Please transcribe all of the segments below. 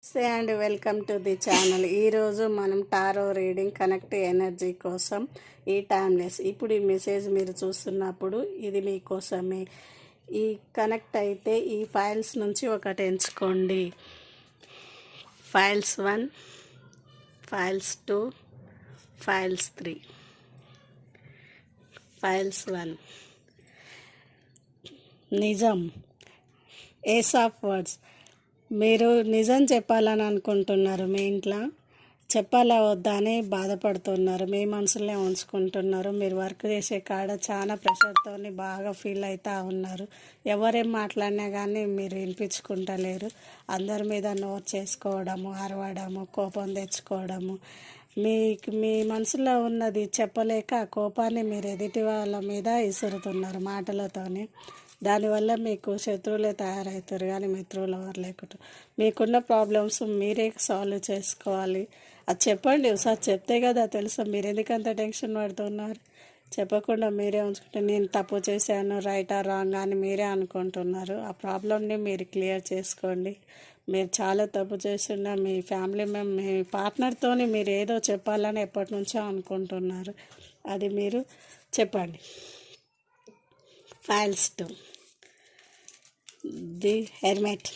Say and welcome to the channel. ఈరోజు మనం tarot reading connect energy కోసం ఈ టైమ్లెస్. ఇప్పుడు ఈ మెసేజ్ మీరు చూస్తున్నప్పుడు ఇది మీకోసమే. ఈ కనెక్ట్ అయితే ఈ ఫైల్స్ నుంచి ఒకటి ఎంచుకోండి. Files 1, files 2, files 3. ఫైల్స్ 1 నిజం, ఏస్ ఆఫ్ వర్డ్స్. మీరు నిజం చెప్పాలని అనుకుంటున్నారు. మీ ఇంట్లో చెప్పాలా వద్దా అని బాధపడుతున్నారు. మీ మనసులో ఉంచుకుంటున్నారు. మీరు వర్క్ చేసే కాడ చాలా ప్రెషర్తో బాగా ఫీల్ అవుతూ ఉన్నారు. ఎవరేం మాట్లాడినా కానీ మీరు వినిపించుకుంటలేరు. అందరి మీద నోరు చేసుకోవడము, అరవడము, కోపం తెచ్చుకోవడము. మీ మనసులో ఉన్నది చెప్పలేక ఆ కోపాన్ని మీరు ఎదుటి వాళ్ళ మీద విసురుతున్నారు మాటలతోని. దానివల్ల మీకు శత్రువులే తయారవుతారు కానీ మిత్రులు ఎవరు లేకుండా. మీకున్న ప్రాబ్లమ్స్ మీరే సాల్వ్ చేసుకోవాలి. అది చెప్పండి. ఒకసారి చెప్తే కదా తెలుసు. మీరు ఎందుకంత టెన్షన్ పడుతున్నారు? చెప్పకుండా మీరే ఉంచుకుంటే నేను తప్పు చేశాను, రైటా రాంగ్ అని మీరే అనుకుంటున్నారు. ఆ ప్రాబ్లమ్ని మీరు క్లియర్ చేసుకోండి. మీరు చాలా తప్పు చేస్తున్న మీ ఫ్యామిలీ మీ పార్ట్నర్తో మీరు ఏదో చెప్పాలని ఎప్పటి నుంచో అనుకుంటున్నారు. అది మీరు చెప్పండి. Files 2, the హెర్మెట్.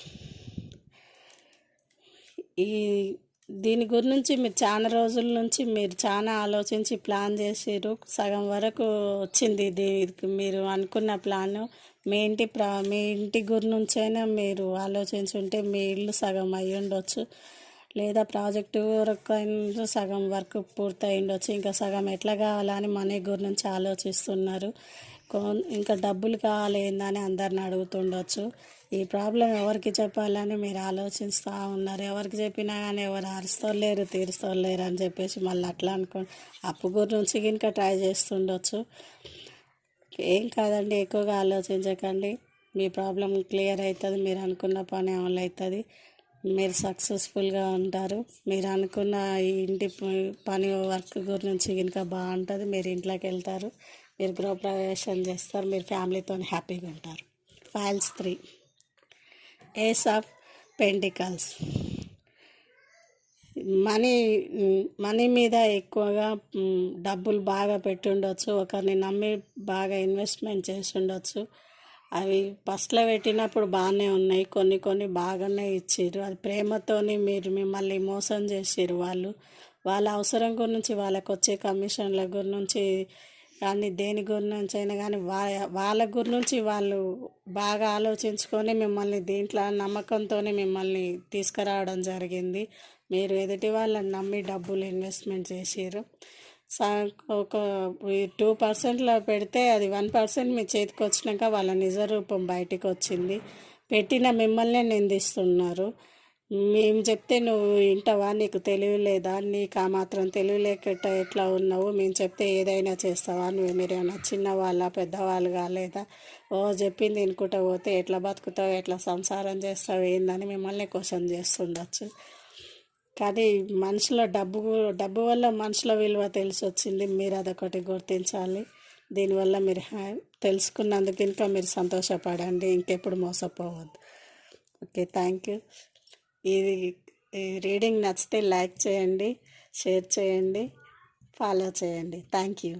దీని గురించి మీరు చాలా రోజుల నుంచి మీరు చాలా ఆలోచించి ప్లాన్ చేసారు. సగం వరకు వచ్చింది దీనికి మీరు అనుకున్న ప్లాను. మీ ఇంటి గురించైనా మీరు ఆలోచించుంటే మీ ఇల్లు సగం అయ్యి ఉండొచ్చు, లేదా ప్రాజెక్టు వరకు సగం వర్క్ పూర్తయి ఉండొచ్చు. ఇంకా సగం ఎట్లా కావాలని మనీ గురించి ఆలోచిస్తున్నారు. ఇంకా డబ్బులు కావాలి ఏందని అందరిని అడుగుతుండొచ్చు. ఈ ప్రాబ్లం ఎవరికి చెప్పాలని మీరు ఆలోచిస్తూ ఉన్నారు. ఎవరికి చెప్పినా కానీ ఎవరు అరుస్తలేరు, తీరుస్తలేరు అని చెప్పేసి మళ్ళీ అట్లా అనుకోండి. అప్పు గురించి ఇంకా ట్రై చేస్తుండొచ్చు. ఏం కాదండి, ఎక్కువగా ఆలోచించకండి. మీ ప్రాబ్లం క్లియర్ అవుతుంది. మీరు అనుకున్న పని అమలు అవుతుంది. మీరు సక్సెస్ఫుల్గా ఉంటారు. మీరు అనుకున్న ఇంటి పని వర్క్ గురించి ఇంకా బాగుంటుంది. మీరు ఇంట్లోకి వెళ్తారు, మీరు గృహప్రవేశం చేస్తారు, మీరు ఫ్యామిలీతో హ్యాపీగా ఉంటారు. ఫైల్స్ 3, ఏస్ ఆఫ్ పెంటికల్స్. మనీ మీద ఎక్కువగా డబ్బులు బాగా పెట్టి ఉండొచ్చు. ఒకరిని నమ్మి బాగా ఇన్వెస్ట్మెంట్ చేసి ఉండొచ్చు. అవి ఫస్ట్లో పెట్టినప్పుడు బాగానే ఉన్నాయి, కొన్ని బాగానే ఇచ్చారు. అది ప్రేమతోని మీరు మిమ్మల్ని మోసం చేసారు. వాళ్ళ అవసరం గురించి, వాళ్ళకు వచ్చే కమిషన్ల గురించి కానీ దేని గురించి అయినా కానీ వాళ్ళ గురించి వాళ్ళు బాగా ఆలోచించుకొని మిమ్మల్ని దీంట్లో నమ్మకంతో మిమ్మల్ని తీసుకురావడం జరిగింది. మీరు ఎదుటి వాళ్ళని నమ్మి డబ్బులు ఇన్వెస్ట్మెంట్ చేసారు. ఒక 2%లో పెడితే అది 1% మీ చేతికి వచ్చినాక వాళ్ళ నిజ రూపం బయటికి వచ్చింది. పెట్టిన మిమ్మల్నే నిందిస్తున్నారు. మేము చెప్తే నువ్వు వింటావా? నీకు తెలివి లేదా? నీకు ఆ మాత్రం తెలివి లేక ఎట్లా ఉన్నావు? మేము చెప్తే ఏదైనా చేస్తావా? మీరేమన్నా చిన్నవాళ్ళ పెద్దవాళ్ళు కాలేదా? చెప్పింది వినుకుంటా పోతే ఎట్లా బతుకుతావు, ఎట్లా సంసారం చేస్తావు ఏందని మిమ్మల్ని క్వశ్చన్ చేస్తుండొచ్చు. కానీ మనుషుల డబ్బు వల్ల మనుషుల విలువ తెలిసి వచ్చింది. మీరు అదొకటి గుర్తించాలి. దీనివల్ల మీరు తెలుసుకున్నందుకు ఇంకా మీరు సంతోషపడండి. ఇంకెప్పుడు మోసపోవద్దు. Okay, thank you. ఈ రీడింగ్ నచ్చితే లైక్ చేయండి, షేర్ చేయండి, ఫాలో చేయండి. Thank you.